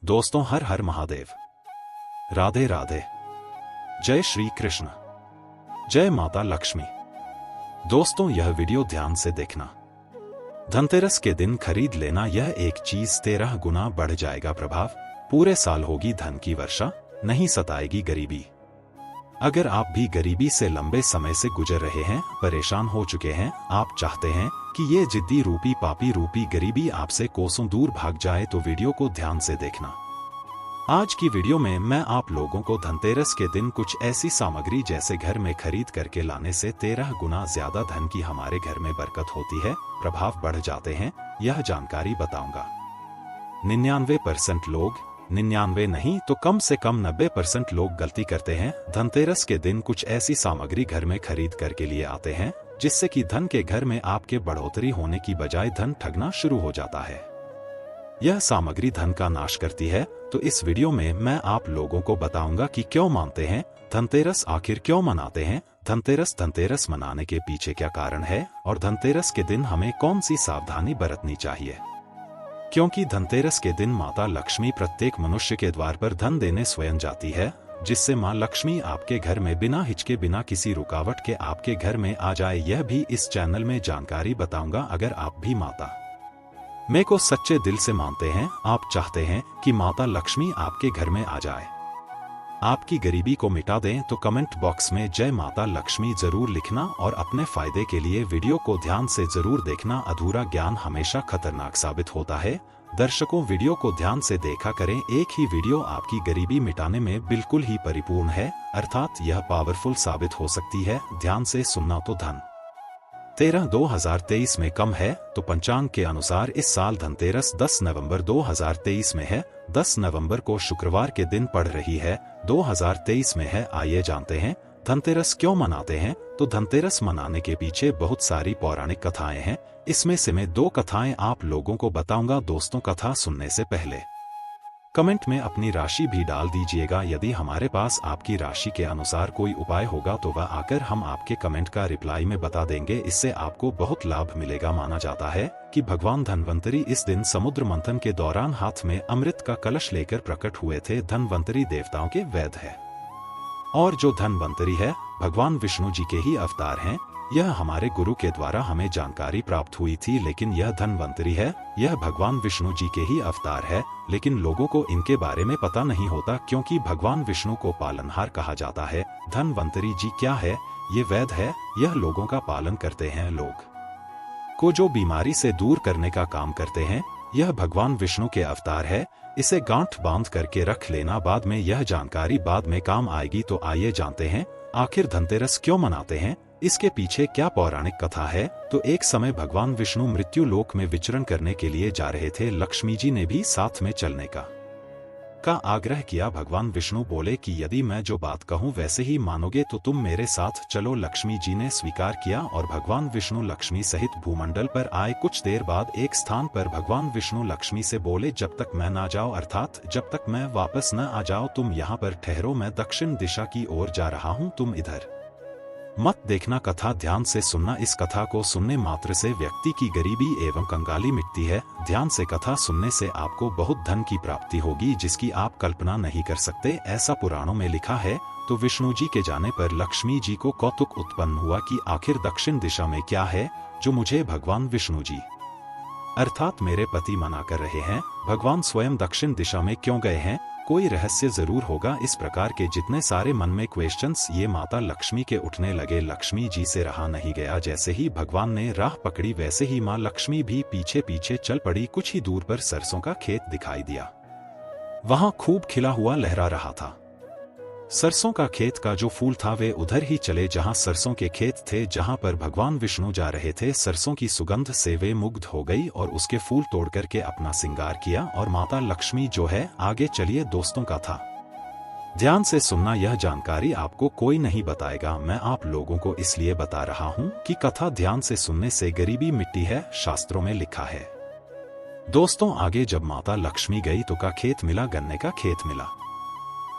दोस्तों, हर हर महादेव। राधे राधे। जय श्री कृष्ण। जय माता लक्ष्मी। दोस्तों, यह वीडियो ध्यान से देखना। धनतेरस के दिन खरीद लेना यह एक चीज 13 गुना बढ़ जाएगा प्रभाव। पूरे साल होगी धन की वर्षा, नहीं सताएगी गरीबी। अगर आप भी गरीबी से लंबे समय से गुजर रहे हैं, परेशान हो चुके हैं, आप चाहते हैं कि ये जिद्दी रूपी पापी रूपी गरीबी आपसे कोसों दूर भाग जाए, तो वीडियो को ध्यान से देखना। आज की वीडियो में मैं आप लोगों को धनतेरस के दिन कुछ ऐसी सामग्री जैसे घर में खरीद करके लाने से 13 गुना ज्यादा धन की हमारे घर में बरकत होती है, प्रभाव बढ़ जाते हैं, यह जानकारी बताऊंगा। 99% लोग, 99 नहीं तो कम से कम 90% लोग गलती करते हैं। धनतेरस के दिन कुछ ऐसी सामग्री घर में खरीद करके लिए आते हैं जिससे कि धन के घर में आपके बढ़ोतरी होने की बजाय धन ठगना शुरू हो जाता है। यह सामग्री धन का नाश करती है। तो इस वीडियो में मैं आप लोगों को बताऊंगा कि क्यों मानते हैं धनतेरस, आखिर क्यों मनाते हैं धनतेरस मनाने के पीछे क्या कारण है, और धनतेरस के दिन हमें कौन सी सावधानी बरतनी चाहिए। क्योंकि धनतेरस के दिन माता लक्ष्मी प्रत्येक मनुष्य के द्वार पर धन देने स्वयं जाती है, जिससे मां लक्ष्मी आपके घर में बिना हिचके, बिना किसी रुकावट के आपके घर में आ जाए। यह भी इस चैनल में जानकारी बताऊंगा। अगर आप भी माता मैं को सच्चे दिल से मानते हैं, आप चाहते हैं कि माता लक्ष्मी आपके घर में आ जाए, आपकी गरीबी को मिटा दें, तो कमेंट बॉक्स में जय माता लक्ष्मी जरूर लिखना और अपने फायदे के लिए वीडियो को ध्यान से जरूर देखना। अधूरा ज्ञान हमेशा खतरनाक साबित होता है। दर्शकों, वीडियो को ध्यान से देखा करें। एक ही वीडियो आपकी गरीबी मिटाने में बिल्कुल ही परिपूर्ण है, अर्थात यह पावरफुल साबित हो सकती है। ध्यान से सुनना। तो धन 13/2023 में कम है, तो पंचांग के अनुसार इस साल धनतेरस 10 नवंबर 2023 में है। 10 नवंबर को शुक्रवार के दिन पड़ रही है, 2023 में है। आइए जानते हैं धनतेरस क्यों मनाते हैं। तो धनतेरस मनाने के पीछे बहुत सारी पौराणिक कथाएं हैं। इसमें से मैं 2 कथाएं आप लोगों को बताऊंगा। दोस्तों, कथा सुनने से पहले कमेंट में अपनी राशि भी डाल दीजिएगा। यदि हमारे पास आपकी राशि के अनुसार कोई उपाय होगा तो वह आकर हम आपके कमेंट का रिप्लाई में बता देंगे। इससे आपको बहुत लाभ मिलेगा। माना जाता है कि भगवान धनवंतरी इस दिन समुद्र मंथन के दौरान हाथ में अमृत का कलश लेकर प्रकट हुए थे। धनवंतरी देवताओं के वैद्य है, और जो धनवंतरी है भगवान विष्णु जी के ही अवतार हैं। यह हमारे गुरु के द्वारा हमें जानकारी प्राप्त हुई थी। लेकिन यह धनवंतरी है, यह भगवान विष्णु जी के ही अवतार है, लेकिन लोगों को इनके बारे में पता नहीं होता, क्योंकि भगवान विष्णु को पालनहार कहा जाता है। धनवंतरी जी क्या है? ये वैद्य है, यह लोगों का पालन करते हैं, लोग को जो बीमारी से दूर करने का काम करते हैं। यह भगवान विष्णु के अवतार है। इसे गांठ बांध करके रख लेना, बाद में यह जानकारी बाद में काम आएगी। तो आइए जानते हैं आखिर धनतेरस क्यों मनाते हैं, इसके पीछे क्या पौराणिक कथा है। तो एक समय भगवान विष्णु मृत्यु लोक में विचरण करने के लिए जा रहे थे। लक्ष्मी जी ने भी साथ में चलने का आग्रह किया। भगवान विष्णु बोले कि यदि मैं जो बात कहूं वैसे ही मानोगे तो तुम मेरे साथ चलो। लक्ष्मी जी ने स्वीकार किया और भगवान विष्णु लक्ष्मी सहित भूमंडल पर आए। कुछ देर बाद एक स्थान पर भगवान विष्णु लक्ष्मी से बोले, जब तक मैं ना जाऊं, अर्थात जब तक मैं वापस न आ जाऊं, तुम यहाँ पर ठहरो। मैं दक्षिण दिशा की ओर जा रहा हूँ, तुम इधर मत देखना। कथा ध्यान से सुनना। इस कथा को सुनने मात्र से व्यक्ति की गरीबी एवं कंगाली मिटती है। ध्यान से कथा सुनने से आपको बहुत धन की प्राप्ति होगी, जिसकी आप कल्पना नहीं कर सकते। ऐसा पुराणों में लिखा है। तो विष्णु जी के जाने पर लक्ष्मी जी को कौतुक उत्पन्न हुआ कि आखिर दक्षिण दिशा में क्या है जो मुझे भगवान विष्णु जी अर्थात मेरे पति मना कर रहे हैं। भगवान स्वयं दक्षिण दिशा में क्यों गए हैं? कोई रहस्य जरूर होगा। इस प्रकार के जितने सारे मन में क्वेश्चंस ये माता लक्ष्मी के उठने लगे। लक्ष्मी जी से रहा नहीं गया। जैसे ही भगवान ने राह पकड़ी, वैसे ही माँ लक्ष्मी भी पीछे पीछे चल पड़ी। कुछ ही दूर पर सरसों का खेत दिखाई दिया। वहां खूब खिला हुआ लहरा रहा था। सरसों का खेत का जो फूल था वे उधर ही चले जहां सरसों के खेत थे, जहां पर भगवान विष्णु जा रहे थे। सरसों की सुगंध से वे मुग्ध हो गई और उसके फूल तोड़ करके अपना श्रृंगार किया। और माता लक्ष्मी जो है, आगे चलिए दोस्तों का था। ध्यान से सुनना। यह जानकारी आपको कोई नहीं बताएगा, मैं आप लोगों को इसलिए बता रहा हूं कि कथा ध्यान से सुनने से गरीबी मिटती है, शास्त्रों में लिखा है। दोस्तों, आगे जब माता लक्ष्मी गई तो का खेत मिला, गन्ने का खेत मिला।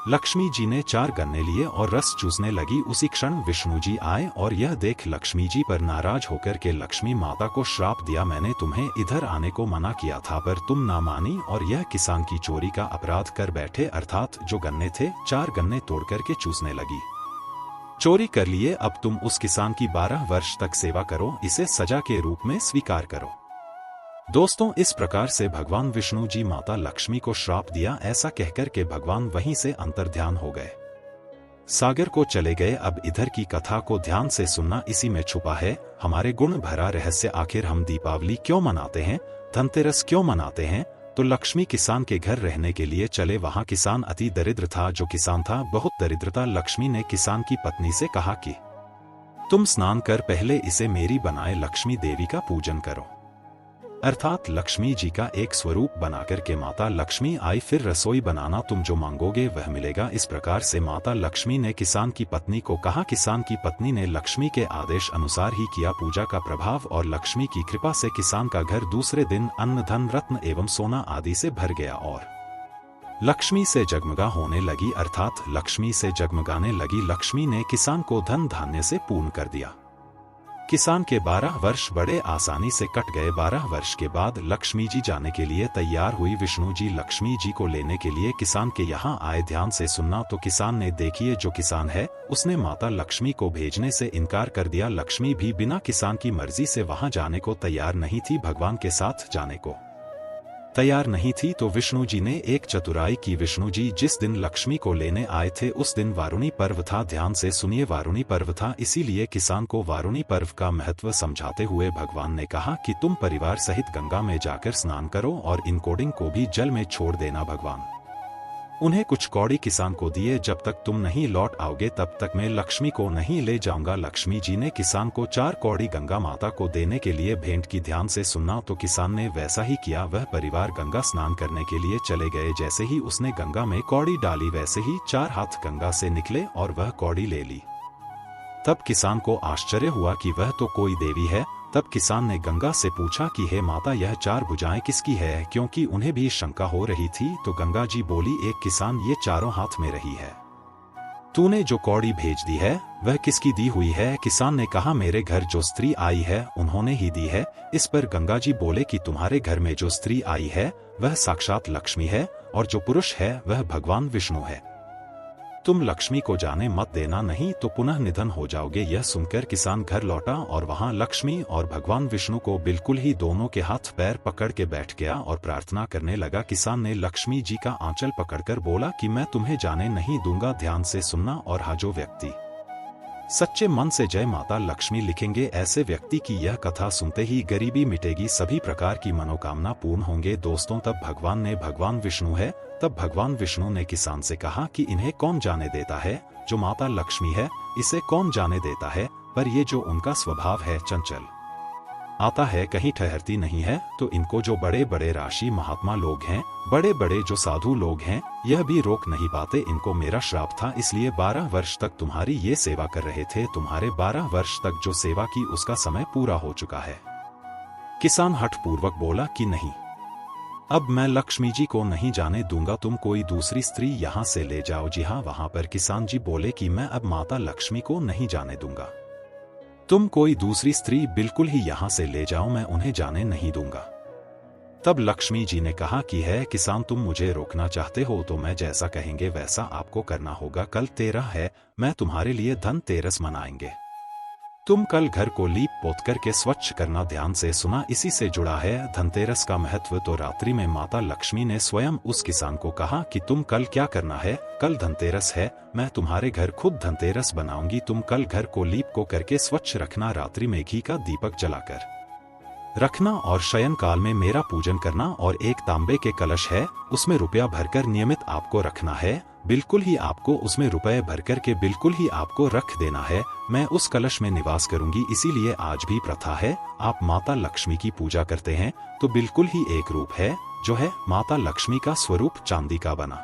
लक्ष्मी जी ने 4 गन्ने लिए और रस चूसने लगी। उसी क्षण विष्णु जी आए और यह देख लक्ष्मी जी पर नाराज होकर के लक्ष्मी माता को श्राप दिया, मैंने तुम्हें इधर आने को मना किया था पर तुम ना मानी और यह किसान की चोरी का अपराध कर बैठे, अर्थात जो गन्ने थे 4 गन्ने तोड़ करके चूसने लगी। चोरी कर लिए, अब तुम उस किसान की 12 वर्ष तक सेवा करो, इसे सजा के रूप में स्वीकार करो। दोस्तों, इस प्रकार से भगवान विष्णु जी माता लक्ष्मी को श्राप दिया। ऐसा कहकर के भगवान वहीं से अंतर्ध्यान हो गए, सागर को चले गए। अब इधर की कथा को ध्यान से सुनना, इसी में छुपा है हमारे गुण भरा रहस्य। आखिर हम दीपावली क्यों मनाते हैं, धनतेरस क्यों मनाते हैं? तो लक्ष्मी किसान के घर रहने के लिए चले। वहां किसान अति दरिद्र था। जो किसान था बहुत दरिद्र था। लक्ष्मी ने किसान की पत्नी से कहा कि तुम स्नान कर पहले इसे मेरी बनाए लक्ष्मी देवी का पूजन करो, अर्थात लक्ष्मी जी का एक स्वरूप बनाकर के माता लक्ष्मी आई। फिर रसोई बनाना, तुम जो मांगोगे वह मिलेगा। इस प्रकार से माता लक्ष्मी ने किसान की पत्नी को कहा। किसान की पत्नी ने लक्ष्मी के आदेश अनुसार ही किया। पूजा का प्रभाव और लक्ष्मी की कृपा से किसान का घर दूसरे दिन अन्न धन रत्न एवं सोना आदि से भर गया और लक्ष्मी से जगमगा होने लगी, अर्थात लक्ष्मी से जगमगाने लगी। लक्ष्मी ने किसान को धन धान्य से पूर्ण कर दिया। किसान के 12 वर्ष बड़े आसानी से कट गए। 12 वर्ष के बाद लक्ष्मी जी जाने के लिए तैयार हुई। विष्णु जी लक्ष्मी जी को लेने के लिए किसान के यहाँ आए। ध्यान से सुनना। तो किसान ने, देखिए जो किसान है उसने माता लक्ष्मी को भेजने से इनकार कर दिया। लक्ष्मी भी बिना किसान की मर्जी से वहां जाने को तैयार नहीं थी, भगवान के साथ जाने को तैयार नहीं थी। तो विष्णु जी ने एक चतुराई की। विष्णु जी जिस दिन लक्ष्मी को लेने आए थे उस दिन वारुणी पर्व था। ध्यान से सुनिए, वारुणी पर्व था, इसीलिए किसान को वारुणी पर्व का महत्व समझाते हुए भगवान ने कहा कि तुम परिवार सहित गंगा में जाकर स्नान करो और इन कोडिंग को भी जल में छोड़ देना। भगवान उन्हें कुछ कौड़ी किसान को दिए, जब तक तुम नहीं लौट आओगे तब तक मैं लक्ष्मी को नहीं ले जाऊंगा। लक्ष्मी जी ने किसान को 4 कौड़ी गंगा माता को देने के लिए भेंट की। ध्यान से सुनना। तो किसान ने वैसा ही किया। वह परिवार गंगा स्नान करने के लिए चले गए। जैसे ही उसने गंगा में कौड़ी डाली वैसे ही 4 हाथ गंगा से निकले और वह कौड़ी ले ली। तब किसान को आश्चर्य हुआ कि वह तो कोई देवी है। तब किसान ने गंगा से पूछा कि हे माता, यह 4 भुजाएं किसकी है, क्योंकि उन्हें भी शंका हो रही थी। तो गंगा जी बोली, एक किसान, ये चारों हाथ में रही है। तूने जो कौड़ी भेज दी है वह किसकी दी हुई है? किसान ने कहा, मेरे घर जो स्त्री आई है उन्होंने ही दी है। इस पर गंगा जी बोले कि तुम्हारे घर में जो स्त्री आई है वह साक्षात लक्ष्मी है और जो पुरुष है वह भगवान विष्णु है। तुम लक्ष्मी को जाने मत देना, नहीं तो पुनः निधन हो जाओगे। यह सुनकर किसान घर लौटा और वहां लक्ष्मी और भगवान विष्णु को बिल्कुल ही दोनों के हाथ पैर पकड़ के बैठ गया और प्रार्थना करने लगा। किसान ने लक्ष्मी जी का आंचल पकड़कर बोला कि मैं तुम्हें जाने नहीं दूंगा। ध्यान से सुनना। और हाँ, जो व्यक्ति सच्चे मन से जय माता लक्ष्मी लिखेंगे, ऐसे व्यक्ति की यह कथा सुनते ही गरीबी मिटेगी, सभी प्रकार की मनोकामना पूर्ण होंगे। दोस्तों, तब भगवान विष्णु है, तब भगवान विष्णु ने किसान से कहा कि इन्हें कौन जाने देता है, जो माता लक्ष्मी है इसे कौन जाने देता है, पर ये जो उनका स्वभाव है चंचल आता है, कहीं ठहरती नहीं है, तो इनको जो बड़े बड़े राशि महात्मा लोग हैं, बड़े बड़े जो साधु लोग हैं, यह भी रोक नहीं पाते। इनको मेरा श्राप था, इसलिए 12 वर्ष तक तुम्हारी ये सेवा कर रहे थे। तुम्हारे 12 वर्ष तक जो सेवा की उसका समय पूरा हो चुका है। किसान हठपूर्वक बोला कि नहीं, अब मैं लक्ष्मी जी को नहीं जाने दूंगा, तुम कोई दूसरी स्त्री यहाँ से ले जाओ। जी हाँ, वहां पर किसान जी बोले कि मैं अब माता लक्ष्मी को नहीं जाने दूंगा, तुम कोई दूसरी स्त्री बिल्कुल ही यहाँ से ले जाओ, मैं उन्हें जाने नहीं दूंगा। तब लक्ष्मी जी ने कहा कि है किसान, तुम मुझे रोकना चाहते हो तो मैं जैसा कहेंगे वैसा आपको करना होगा। कल 13 है, मैं तुम्हारे लिए धनतेरस मनाएंगे, तुम कल घर को लीप पोत करके स्वच्छ करना। ध्यान से सुना, इसी से जुड़ा है धनतेरस का महत्व। तो रात्रि में माता लक्ष्मी ने स्वयं उस किसान को कहा कि तुम कल क्या करना है, कल धनतेरस है, मैं तुम्हारे घर खुद धनतेरस बनाऊंगी, तुम कल घर को लीप को करके स्वच्छ रखना, रात्रि में घी का दीपक जलाकर रखना और शयन काल में मेरा पूजन करना। और एक तांबे के कलश है, उसमें रुपया भरकर नियमित आपको रखना है, बिल्कुल ही आपको उसमें रुपए भरकर के बिल्कुल ही आपको रख देना है। मैं उस कलश में निवास करूंगी, इसीलिए आज भी प्रथा है, आप माता लक्ष्मी की पूजा करते हैं तो बिल्कुल ही एक रूप है, जो है माता लक्ष्मी का स्वरूप चांदी का बना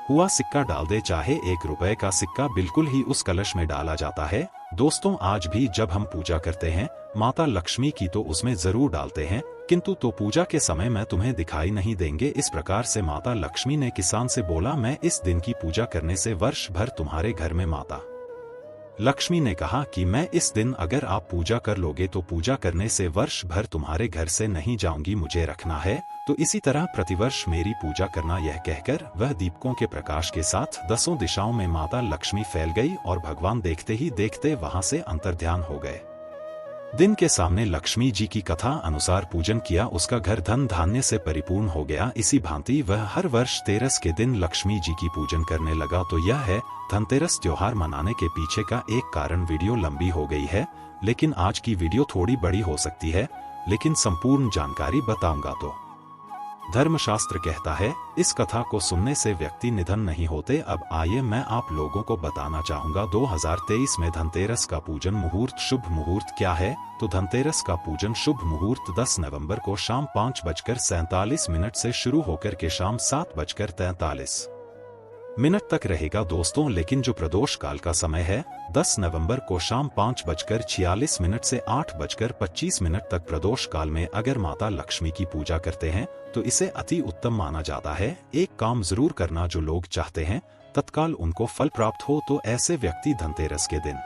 हुआ सिक्का डाल दे, चाहे 1 रुपए का सिक्का बिल्कुल ही उस कलश में डाला जाता है। दोस्तों, आज भी जब हम पूजा करते हैं माता लक्ष्मी की तो उसमें जरूर डालते हैं किंतु तो पूजा के समय मैं तुम्हें दिखाई नहीं देंगे। इस प्रकार से माता लक्ष्मी ने किसान से बोला, मैं इस दिन की पूजा करने से वर्ष भर तुम्हारे घर में माता लक्ष्मी ने कहा कि मैं इस दिन अगर आप पूजा कर लोगे तो पूजा करने से वर्ष भर तुम्हारे घर से नहीं जाऊंगी, मुझे रखना है। तो इसी तरह प्रतिवर्ष मेरी पूजा करना। यह कहकर वह दीपकों के प्रकाश के साथ 10 दिशाओं में माता लक्ष्मी फैल गई और भगवान देखते ही देखते वहां से अंतर्ध्यान हो गए। दिन के सामने लक्ष्मी जी की कथा अनुसार पूजन किया, उसका घर धन धान्य से परिपूर्ण हो गया। इसी भांति वह हर वर्ष धनतेरस के दिन लक्ष्मी जी की पूजन करने लगा। तो यह है धनतेरस त्योहार मनाने के पीछे का एक कारण। वीडियो लंबी हो गई है, लेकिन आज की वीडियो थोड़ी बड़ी हो सकती है, लेकिन संपूर्ण जानकारी बताऊंगा। तो धर्मशास्त्र कहता है इस कथा को सुनने से व्यक्ति निधन नहीं होते। अब आइए मैं आप लोगों को बताना चाहूंगा 2023 में धनतेरस का पूजन मुहूर्त। शुभ मुहूर्त क्या है? तो धनतेरस का पूजन शुभ मुहूर्त 10 नवंबर को शाम 5:47 से शुरू होकर के शाम 7:43 तक रहेगा दोस्तों। लेकिन जो प्रदोष काल का समय है 10 नवंबर को शाम 5:46 से 8:25 तक प्रदोष काल में अगर माता लक्ष्मी की पूजा करते हैं तो इसे अति उत्तम माना जाता है। एक काम जरूर करना, जो लोग चाहते हैं तत्काल उनको फल प्राप्त हो, तो ऐसे व्यक्ति धनतेरस के दिन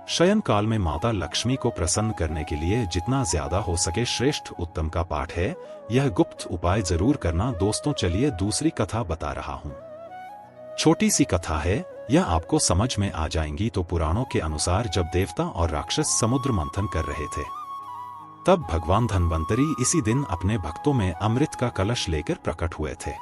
शयन काल में माता लक्ष्मी को प्रसन्न करने के लिए जितना ज्यादा हो सके श्रेष्ठ उत्तम का पाठ है। यह गुप्त उपाय जरूर करना दोस्तों। चलिए दूसरी कथा बता रहा हूँ। छोटी सी कथा है, यह आपको समझ में आ जाएंगी। तो पुराणों के अनुसार जब देवता और राक्षस समुद्र मंथन कर रहे थे, तब भगवान धन्वंतरी इसी दिन अपने भक्तों में अमृत का कलश लेकर प्रकट हुए थे।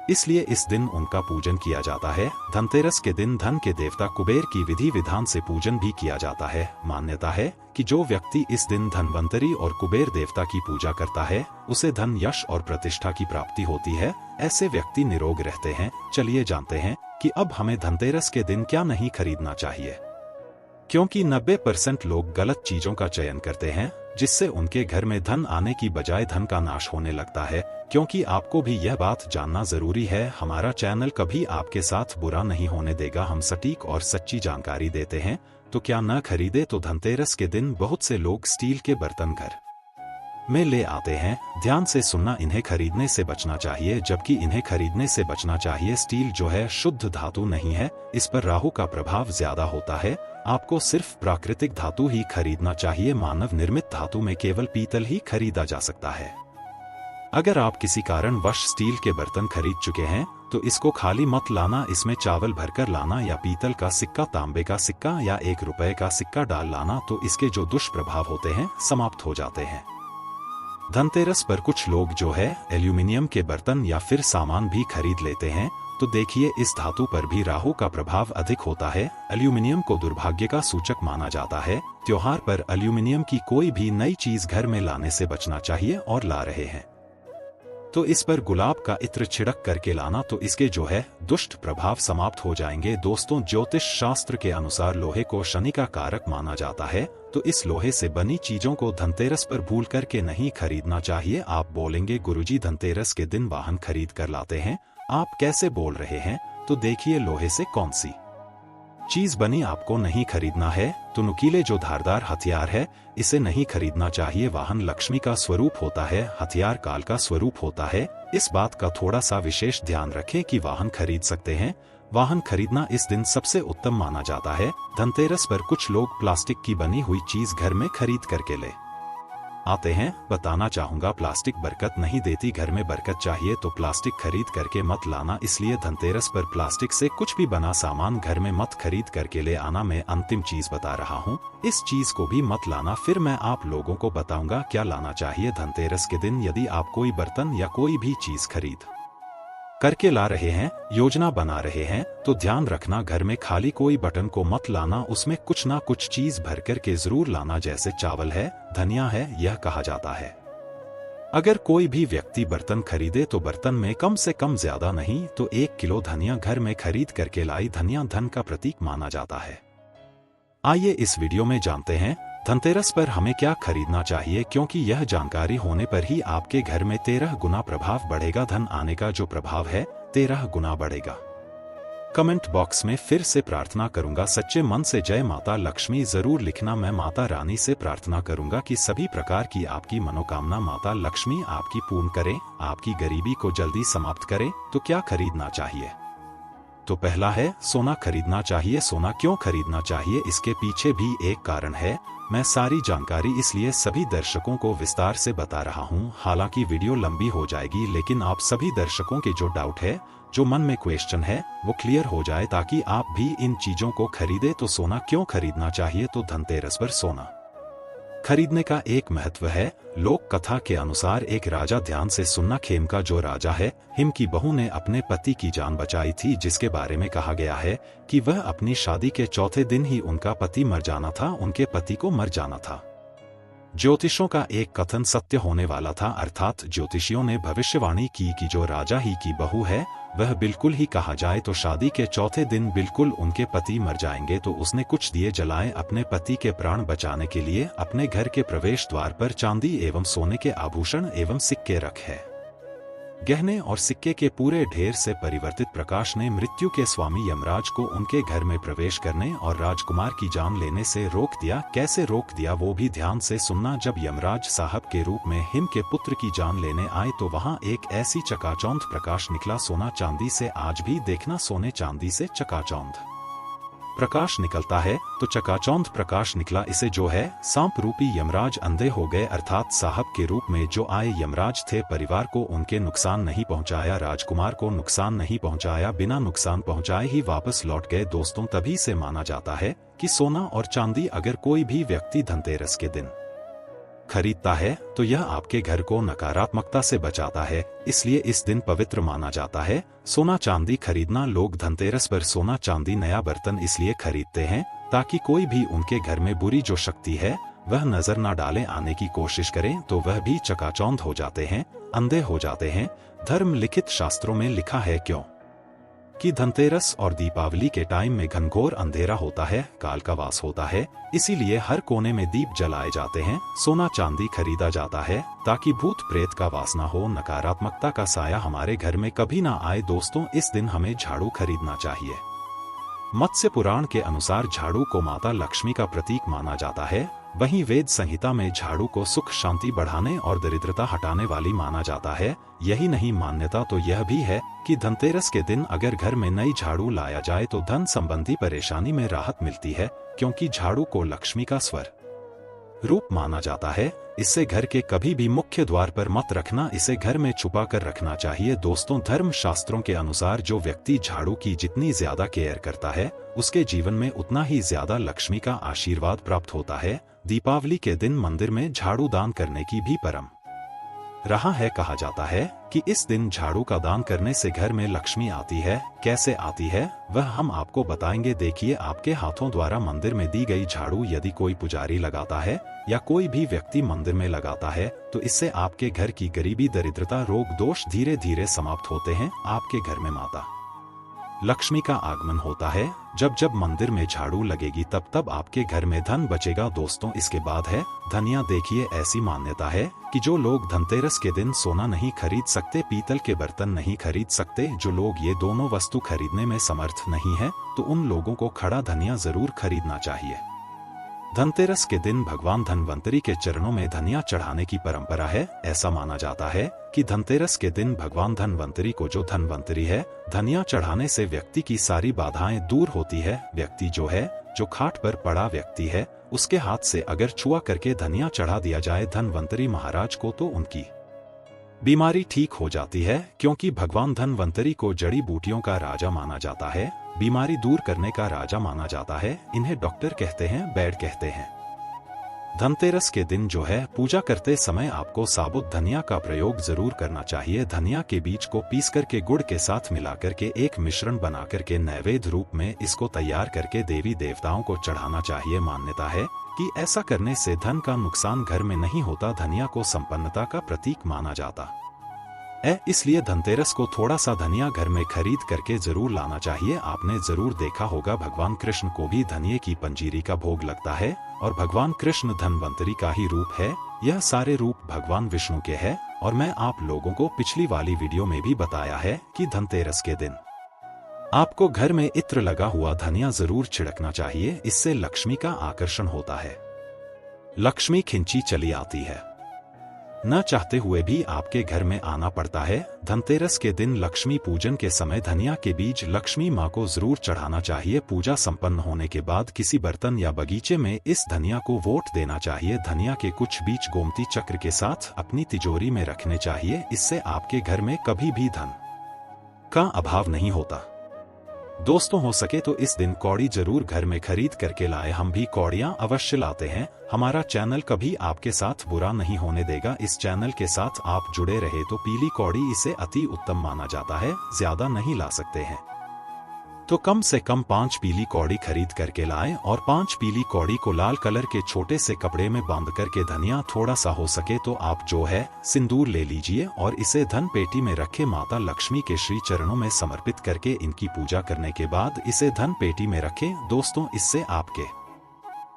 इसलिए इस दिन उनका पूजन किया जाता है। धनतेरस के दिन धन के देवता कुबेर की विधि विधान से पूजन भी किया जाता है। मान्यता है कि जो व्यक्ति इस दिन धन्वंतरी और कुबेर देवता की पूजा करता है उसे धन, यश और प्रतिष्ठा की प्राप्ति होती है। ऐसे व्यक्ति निरोग रहते हैं। चलिए जानते हैं कि अब हमें धनतेरस के दिन क्या नहीं खरीदना चाहिए, क्योंकि 90% लोग गलत चीजों का चयन करते हैं, जिससे उनके घर में धन आने की बजाय धन का नाश होने लगता है। क्योंकि आपको भी यह बात जानना जरूरी है, हमारा चैनल कभी आपके साथ बुरा नहीं होने देगा। हम सटीक और सच्ची जानकारी देते हैं। तो क्या न खरीदे? तो धनतेरस के दिन बहुत से लोग स्टील के बर्तन घर में ले आते हैं। ध्यान से सुनना, इन्हें खरीदने से बचना चाहिए, जबकि इन्हें खरीदने से बचना चाहिए। स्टील जो है शुद्ध धातु नहीं है, इस पर राहु का प्रभाव ज्यादा होता है। आपको सिर्फ प्राकृतिक धातु ही खरीदना चाहिए। मानव निर्मित धातु में केवल पीतल ही खरीदा जा सकता है। अगर आप किसी कारणवश स्टील के बर्तन खरीद चुके हैं तो इसको खाली मत लाना, इसमें चावल भरकर लाना या पीतल का सिक्का, तांबे का सिक्का या 1 रुपए का सिक्का डाल लाना। तो इसके जो दुष्प्रभाव होते हैं समाप्त हो जाते हैं। धनतेरस पर कुछ लोग जो है एल्यूमिनियम के बर्तन या फिर सामान भी खरीद लेते हैं। तो देखिए इस धातु पर भी राहु का प्रभाव अधिक होता है। एल्यूमिनियम को दुर्भाग्य का सूचक माना जाता है। त्योहार पर एल्यूमिनियम की कोई भी नई चीज घर में लाने से बचना चाहिए, और ला रहे हैं तो इस पर गुलाब का इत्र छिड़क करके लाना, तो इसके जो है दुष्ट प्रभाव समाप्त हो जाएंगे। दोस्तों ज्योतिष शास्त्र के अनुसार लोहे को शनि का कारक माना जाता है। तो इस लोहे से बनी चीजों को धनतेरस पर भूल करके नहीं खरीदना चाहिए। आप बोलेंगे गुरुजी धनतेरस के दिन वाहन खरीद कर लाते हैं, आप कैसे बोल रहे हैं? तो देखिए लोहे से कौन सी चीज बनी आपको नहीं खरीदना है। तो नुकीले जो धारदार हथियार है इसे नहीं खरीदना चाहिए। वाहन लक्ष्मी का स्वरूप होता है, हथियार काल का स्वरूप होता है। इस बात का थोड़ा सा विशेष ध्यान रखें कि वाहन खरीद सकते हैं। वाहन खरीदना इस दिन सबसे उत्तम माना जाता है। धनतेरस पर कुछ लोग प्लास्टिक की बनी हुई चीज घर में खरीद करके ले आते हैं। बताना चाहूंगा प्लास्टिक बरकत नहीं देती, घर में बरकत चाहिए तो प्लास्टिक खरीद करके मत लाना। इसलिए धनतेरस पर प्लास्टिक से कुछ भी बना सामान घर में मत खरीद करके ले आना। मैं अंतिम चीज बता रहा हूँ, इस चीज को भी मत लाना। फिर मैं आप लोगों को बताऊंगा क्या लाना चाहिए धनतेरस के दिन। यदि आप कोई बर्तन या कोई भी चीज खरीद करके ला रहे हैं, योजना बना रहे हैं, तो ध्यान रखना घर में खाली कोई बटन को मत लाना, उसमें कुछ ना कुछ चीज भर कर के जरूर लाना। जैसे चावल है, धनिया है, यह कहा जाता है अगर कोई भी व्यक्ति बर्तन खरीदे तो बर्तन में कम से कम ज्यादा नहीं तो 1 किलो धनिया घर में खरीद करके लाई। धनिया धन का प्रतीक माना जाता है। आइए इस वीडियो में जानते हैं धनतेरस पर हमें क्या खरीदना चाहिए, क्योंकि यह जानकारी होने पर ही आपके घर में 13 गुना प्रभाव बढ़ेगा। धन आने का जो प्रभाव है 13 गुना बढ़ेगा। कमेंट बॉक्स में फिर से प्रार्थना करूंगा, सच्चे मन से जय माता लक्ष्मी जरूर लिखना। मैं माता रानी से प्रार्थना करूंगा कि सभी प्रकार की आपकी मनोकामना माता लक्ष्मी आपकी पूर्ण करें, आपकी गरीबी को जल्दी समाप्त करें। तो क्या खरीदना चाहिए? तो पहला है सोना खरीदना चाहिए। सोना क्यों खरीदना चाहिए, इसके पीछे भी एक कारण है। मैं सारी जानकारी इसलिए सभी दर्शकों को विस्तार से बता रहा हूं। हालांकि वीडियो लंबी हो जाएगी, लेकिन आप सभी दर्शकों के जो डाउट है, जो मन में क्वेश्चन है, वो क्लियर हो जाए ताकि आप भी इन चीजों को खरीदे। तो सोना क्यों खरीदना चाहिए? तो धनतेरस पर सोना खरीदने का एक महत्व है। लोक कथा के अनुसार एक राजा, ध्यान से सुनना, खेम का जो राजा है, हिम की बहू ने अपने पति की जान बचाई थी, जिसके बारे में कहा गया है कि वह अपनी शादी के चौथे दिन ही उनका पति मर जाना था, उनके पति को मर जाना था। ज्योतिषों का एक कथन सत्य होने वाला था, अर्थात ज्योतिषियों ने भविष्यवाणी की कि जो राजा ही की बहू है, वह बिल्कुल ही कहा जाए तो शादी के चौथे दिन बिल्कुल उनके पति मर जाएंगे। तो उसने कुछ दिए जलाए अपने पति के प्राण बचाने के लिए। अपने घर के प्रवेश द्वार पर चांदी एवं सोने के आभूषण एवं सिक्के रखे। गहने और सिक्के के पूरे ढेर से परिवर्तित प्रकाश ने मृत्यु के स्वामी यमराज को उनके घर में प्रवेश करने और राजकुमार की जान लेने से रोक दिया। कैसे रोक दिया वो भी ध्यान से सुनना। जब यमराज साहब के रूप में हिम के पुत्र की जान लेने आए तो वहां एक ऐसी चकाचौंध प्रकाश निकला, सोना चांदी से। आज भी देखना, सोने चांदी से चकाचौंध प्रकाश निकलता है। तो चकाचौंध प्रकाश निकला, इसे जो है सांप रूपी यमराज अंधे हो गए, अर्थात साहब के रूप में जो आए यमराज थे, परिवार को उनके नुकसान नहीं पहुंचाया, राजकुमार को नुकसान नहीं पहुंचाया, बिना नुकसान पहुंचाए ही वापस लौट गए। दोस्तों, तभी से माना जाता है कि सोना और चांदी अगर कोई भी व्यक्ति धनतेरस के दिन खरीदता है तो यह आपके घर को नकारात्मकता से बचाता है, इसलिए इस दिन पवित्र माना जाता है सोना चांदी खरीदना। लोग धनतेरस पर सोना चांदी नया बर्तन इसलिए खरीदते हैं ताकि कोई भी उनके घर में बुरी जो शक्ति है वह नजर ना डाले, आने की कोशिश करें तो वह भी चकाचौंध हो जाते हैं, अंधे हो जाते हैं। धर्म लिखित शास्त्रों में लिखा है क्यों कि धनतेरस और दीपावली के टाइम में घनघोर अंधेरा होता है, काल का वास होता है, इसीलिए हर कोने में दीप जलाए जाते हैं, सोना चांदी खरीदा जाता है ताकि भूत प्रेत का वास ना हो, नकारात्मकता का साया हमारे घर में कभी ना आए। दोस्तों, इस दिन हमें झाड़ू खरीदना चाहिए। मत्स्य पुराण के अनुसार झाड़ू को माता लक्ष्मी का प्रतीक माना जाता है। वहीं वेद संहिता में झाड़ू को सुख शांति बढ़ाने और दरिद्रता हटाने वाली माना जाता है। यही नहीं, मान्यता तो यह भी है कि धनतेरस के दिन अगर घर में नई झाड़ू लाया जाए तो धन संबंधी परेशानी में राहत मिलती है, क्योंकि झाड़ू को लक्ष्मी का स्वर रूप माना जाता है। इससे घर के कभी भी मुख्य द्वार पर मत रखना, इसे घर में छुपा कर रखना चाहिए। दोस्तों, धर्म शास्त्रों के अनुसार जो व्यक्ति झाड़ू की जितनी ज्यादा केयर करता है, उसके जीवन में उतना ही ज्यादा लक्ष्मी का आशीर्वाद प्राप्त होता है। दीपावली के दिन मंदिर में झाड़ू दान करने की भी परम रहा है। कहा जाता है कि इस दिन झाड़ू का दान करने से घर में लक्ष्मी आती है। कैसे आती है वह हम आपको बताएंगे। देखिए, आपके हाथों द्वारा मंदिर में दी गई झाड़ू यदि कोई पुजारी लगाता है या कोई भी व्यक्ति मंदिर में लगाता है तो इससे आपके घर की गरीबी, दरिद्रता, रोग दोष धीरे धीरे समाप्त होते हैं। आपके घर में माता लक्ष्मी का आगमन होता है। जब जब मंदिर में झाड़ू लगेगी तब तब आपके घर में धन बचेगा। दोस्तों, इसके बाद है धनिया। देखिए, ऐसी मान्यता है कि जो लोग धनतेरस के दिन सोना नहीं खरीद सकते, पीतल के बर्तन नहीं खरीद सकते, जो लोग ये दोनों वस्तु खरीदने में समर्थ नहीं है, तो उन लोगों को खड़ा धनिया जरूर खरीदना चाहिए। धनतेरस के दिन भगवान धन्वंतरी के चरणों में धनिया चढ़ाने की परंपरा है। ऐसा माना जाता है कि धनतेरस के दिन भगवान धन्वंतरी को, जो धन्वंतरी है, धनिया चढ़ाने से व्यक्ति की सारी बाधाएं दूर होती है। व्यक्ति जो खाट पर पड़ा व्यक्ति है, उसके हाथ से अगर छुआ करके धनिया चढ़ा दिया जाए धन्वंतरी महाराज को तो उनकी बीमारी ठीक हो जाती है, क्योंकि भगवान धन्वंतरी को जड़ी बूटियों का राजा माना जाता है, बीमारी दूर करने का राजा माना जाता है। इन्हें डॉक्टर कहते हैं, वैद्य कहते हैं। धनतेरस के दिन जो है पूजा करते समय आपको साबुत धनिया का प्रयोग जरूर करना चाहिए। धनिया के बीज को पीस करके गुड़ के साथ मिला करके एक मिश्रण बना करके नैवेद्य रूप में इसको तैयार करके देवी देवताओं को चढ़ाना चाहिए। मान्यता है कि ऐसा करने से धन का नुकसान घर में नहीं होता, धनिया को संपन्नता का प्रतीक माना जाता है। इसलिए धनतेरस को थोड़ा सा धनिया घर में खरीद करके जरूर लाना चाहिए। आपने जरूर देखा होगा भगवान कृष्ण को भी धनिये की पंजीरी का भोग लगता है और भगवान कृष्ण धन्वंतरी का ही रूप है। यह सारे रूप भगवान विष्णु के हैं और मैं आप लोगों को पिछली वाली वीडियो में भी बताया है कि धनतेरस के दिन आपको घर में इत्र लगा हुआ धनिया जरूर छिड़कना चाहिए, इससे लक्ष्मी का आकर्षण होता है। लक्ष्मी खिंची चली आती है, न चाहते हुए भी आपके घर में आना पड़ता है। धनतेरस के दिन लक्ष्मी पूजन के समय धनिया के बीज लक्ष्मी माँ को जरूर चढ़ाना चाहिए। पूजा संपन्न होने के बाद किसी बर्तन या बगीचे में इस धनिया को वोट देना चाहिए। धनिया के कुछ बीज गोमती चक्र के साथ अपनी तिजोरी में रखने चाहिए, इससे आपके घर में कभी भी धन का अभाव नहीं होता। दोस्तों, हो सके तो इस दिन कौड़ी जरूर घर में खरीद करके लाए। हम भी कौड़ियां अवश्य लाते हैं। हमारा चैनल कभी आपके साथ बुरा नहीं होने देगा। इस चैनल के साथ आप जुड़े रहे तो पीली कौड़ी इसे अति उत्तम माना जाता है। ज्यादा नहीं ला सकते हैं तो कम से कम 5 पीली कौड़ी खरीद करके लाएं और 5 पीली कौड़ी को लाल कलर के छोटे से कपड़े में बांध करके धनिया थोड़ा सा हो सके तो आप जो है सिंदूर ले लीजिए और इसे धन पेटी में रखे माता लक्ष्मी के श्री चरणों में समर्पित करके इनकी पूजा करने के बाद इसे धन पेटी में रखें। दोस्तों, इससे आपके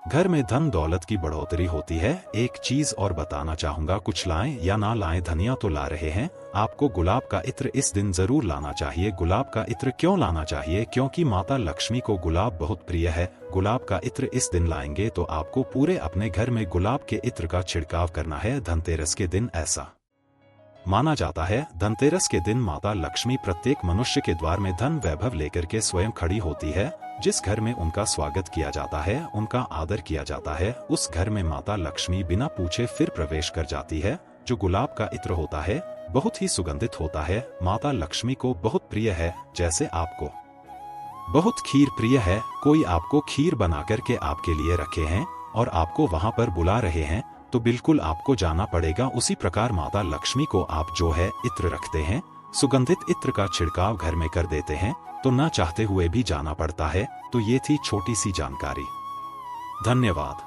घर में धन दौलत की बढ़ोतरी होती है। एक चीज और बताना चाहूंगा, कुछ लाएं या ना लाएं, धनिया तो ला रहे हैं, आपको गुलाब का इत्र इस दिन जरूर लाना चाहिए। गुलाब का इत्र क्यों लाना चाहिए? क्योंकि माता लक्ष्मी को गुलाब बहुत प्रिय है। गुलाब का इत्र इस दिन लाएंगे तो आपको पूरे अपने घर में गुलाब के इत्र का छिड़काव करना है। धनतेरस के दिन ऐसा माना जाता है, धनतेरस के दिन माता लक्ष्मी प्रत्येक मनुष्य के द्वार में धन वैभव लेकर के स्वयं खड़ी होती है। जिस घर में उनका स्वागत किया जाता है, उनका आदर किया जाता है, उस घर में माता लक्ष्मी बिना पूछे फिर प्रवेश कर जाती है। जो गुलाब का इत्र होता है बहुत ही सुगंधित होता है, माता लक्ष्मी को बहुत प्रिय है। जैसे आपको बहुत खीर प्रिय है, कोई आपको खीर बना करके आपके लिए रखे हैं और आपको वहां पर बुला रहे हैं तो बिल्कुल आपको जाना पड़ेगा। उसी प्रकार माता लक्ष्मी को आप जो है इत्र रखते हैं, सुगंधित इत्र का छिड़काव घर में कर देते हैं तो न चाहते हुए भी जाना पड़ता है। तो ये थी छोटी सी जानकारी। धन्यवाद।